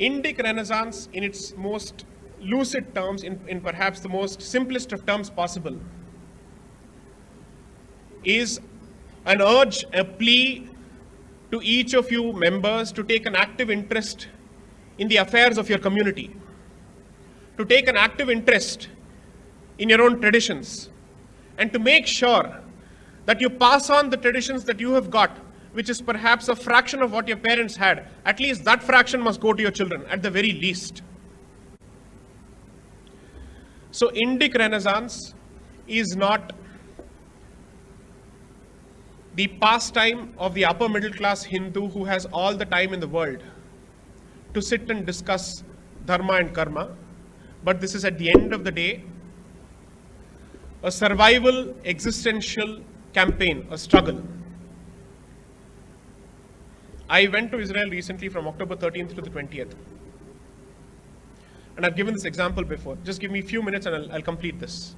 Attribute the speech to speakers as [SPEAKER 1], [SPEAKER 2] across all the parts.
[SPEAKER 1] Indic Renaissance, in its most lucid terms, in perhaps the most simplest of terms possible, is an urge, a plea to each of you members to take an active interest in the affairs of your community, to take an active interest in your own traditions, and to make sure that you pass on the traditions that you have got, which is perhaps a fraction of what your parents had. At least that fraction must go to your children, at the very least. So Indic Renaissance is not the pastime of the upper middle class Hindu who has all the time in the world to sit and discuss dharma and karma, but this is, at the end of the day, a survival, existential campaign, a struggle. I went to Israel recently from October 13th to the 20th. And I've given this example before. Just give me a few minutes and I'll complete this.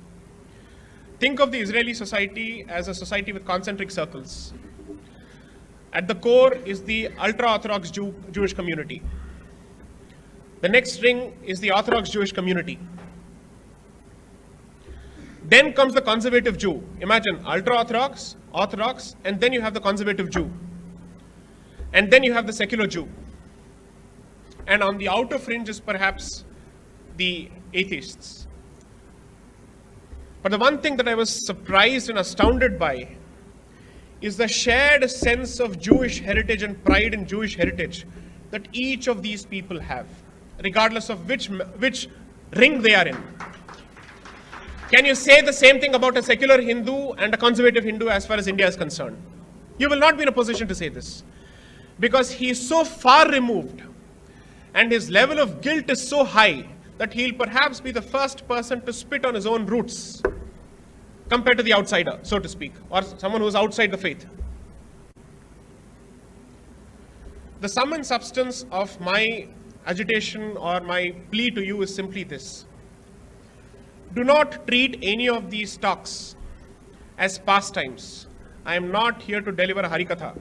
[SPEAKER 1] Think of the Israeli society as a society with concentric circles. At the core is the ultra-Orthodox Jewish community. The next ring is the Orthodox Jewish community. Then comes the conservative Jew. Imagine ultra-Orthodox, Orthodox, and then you have the conservative Jew. And then you have the secular Jew. And on the outer fringe is perhaps the atheists. But the one thing that I was surprised and astounded by is the shared sense of Jewish heritage and pride in Jewish heritage that each of these people have, regardless of which ring they are in. Can you say the same thing about a secular Hindu and a conservative Hindu as far as India is concerned? You will not be in a position to say this, because he is so far removed and his level of guilt is so high that he'll perhaps be the first person to spit on his own roots compared to the outsider, so to speak, or someone who's outside the faith. The sum and substance of my agitation or my plea to you is simply this. Do not treat any of these talks as pastimes. I am not here to deliver a Harikatha.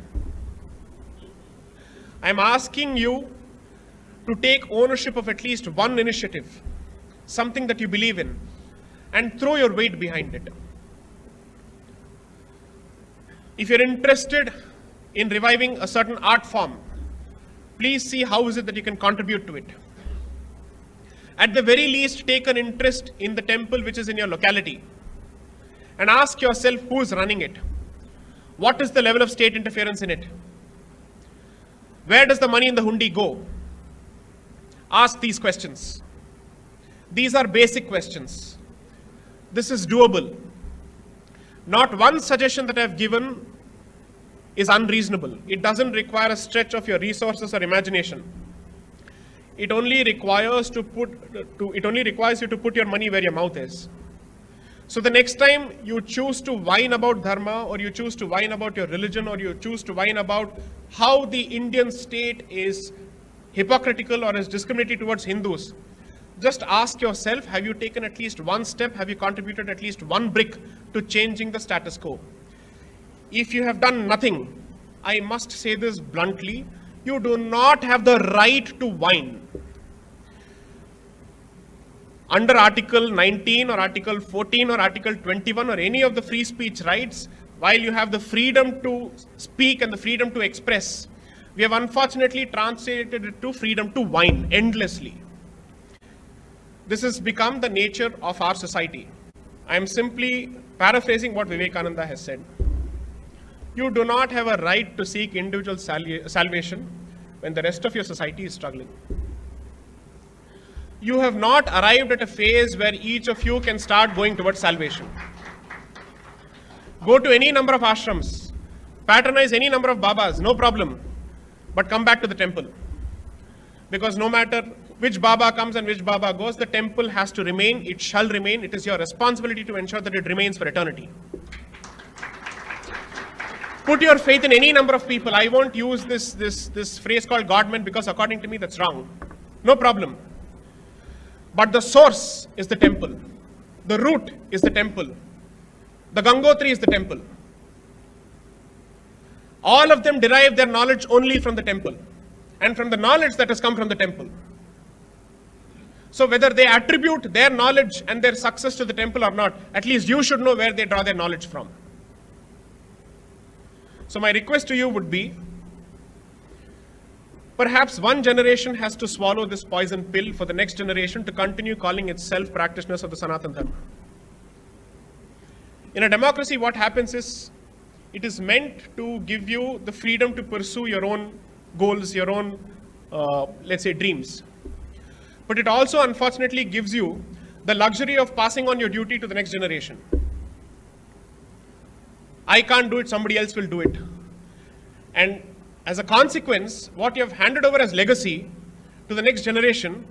[SPEAKER 1] I am asking you to take ownership of at least one initiative, something that you believe in, and throw your weight behind it. If you're interested in reviving a certain art form, please see how is it that you can contribute to it. At the very least, take an interest in the temple which is in your locality and ask yourself who is running it. What is the level of state interference in it? Where does the money in the hundi go? Ask these questions. These are basic questions. This is doable. Not one suggestion that I've given is unreasonable. It doesn't require a stretch of your resources or imagination. It only requires you to put your money where your mouth is. So the next time you choose to whine about dharma, or you choose to whine about your religion, or you choose to whine about how the Indian state is hypocritical or is discriminatory towards Hindus, just ask yourself, have you taken at least one step? Have you contributed at least one brick to changing the status quo? If you have done nothing, I must say this bluntly, you do not have the right to whine. Under Article 19 or Article 14 or Article 21 or any of the free speech rights, while you have the freedom to speak and the freedom to express, we have unfortunately translated it to freedom to whine endlessly. This has become the nature of our society. I am simply paraphrasing what Vivekananda has said. You do not have a right to seek individual salvation when the rest of your society is struggling. You have not arrived at a phase where each of you can start going towards salvation. Go to any number of ashrams, patronize any number of babas, no problem, but come back to the temple. Because no matter which Baba comes and which Baba goes, the temple has to remain, it shall remain, it is your responsibility to ensure that it remains for eternity. Put your faith in any number of people. I won't use this phrase called God-man because according to me that's wrong. No problem. But the source is the temple. The root is the temple. The Gangotri is the temple. All of them derive their knowledge only from the temple and from the knowledge that has come from the temple. So whether they attribute their knowledge and their success to the temple or not, at least you should know where they draw their knowledge from. So my request to you would be, perhaps one generation has to swallow this poison pill for the next generation to continue calling itself practitioners of the Sanatana Dharma. In a democracy, what happens is, it is meant to give you the freedom to pursue your own goals, your own, let's say, dreams. But it also, unfortunately, gives you the luxury of passing on your duty to the next generation. I can't do it, somebody else will do it. And as a consequence, what you have handed over as legacy to the next generation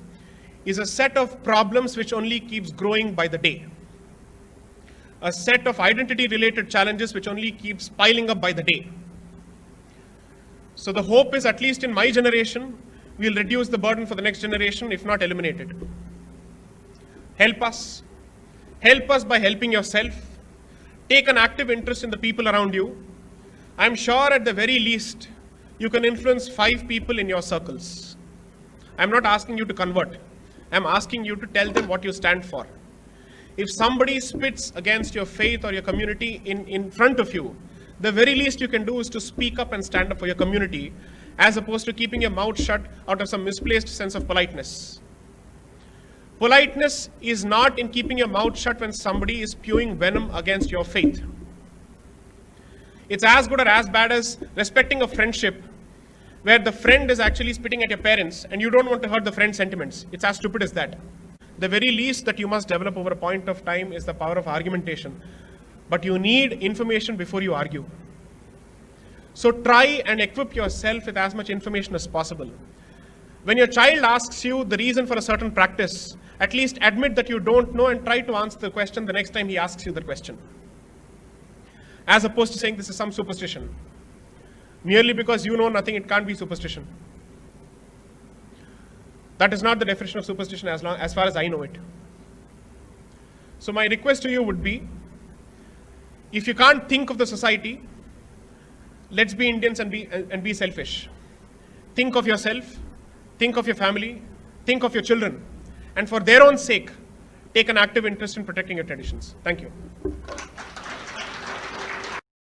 [SPEAKER 1] is a set of problems which only keeps growing by the day. A set of identity-related challenges which only keeps piling up by the day. So the hope is, at least in my generation, we'll reduce the burden for the next generation, if not eliminate it. Help us. Help us by helping yourself. Take an active interest in the people around you. I'm sure at the very least, you can influence 5 people in your circles. I'm not asking you to convert. I'm asking you to tell them what you stand for. If somebody spits against your faith or your community in front of you, the very least you can do is to speak up and stand up for your community, as opposed to keeping your mouth shut out of some misplaced sense of politeness. Politeness is not in keeping your mouth shut when somebody is spewing venom against your faith. It's as good or as bad as respecting a friendship where the friend is actually spitting at your parents and you don't want to hurt the friend's sentiments. It's as stupid as that. The very least that you must develop over a point of time is the power of argumentation. But you need information before you argue. So try and equip yourself with as much information as possible. When your child asks you the reason for a certain practice, at least admit that you don't know and try to answer the question the next time he asks you the question. As opposed to saying this is some superstition. Merely because you know nothing, it can't be superstition. That is not the definition of superstition as far as I know it. So my request to you would be, if you can't think of the society, let's be Indians and be selfish. Think of yourself, think of your family, think of your children, and for their own sake, take an active interest in protecting your traditions. Thank you.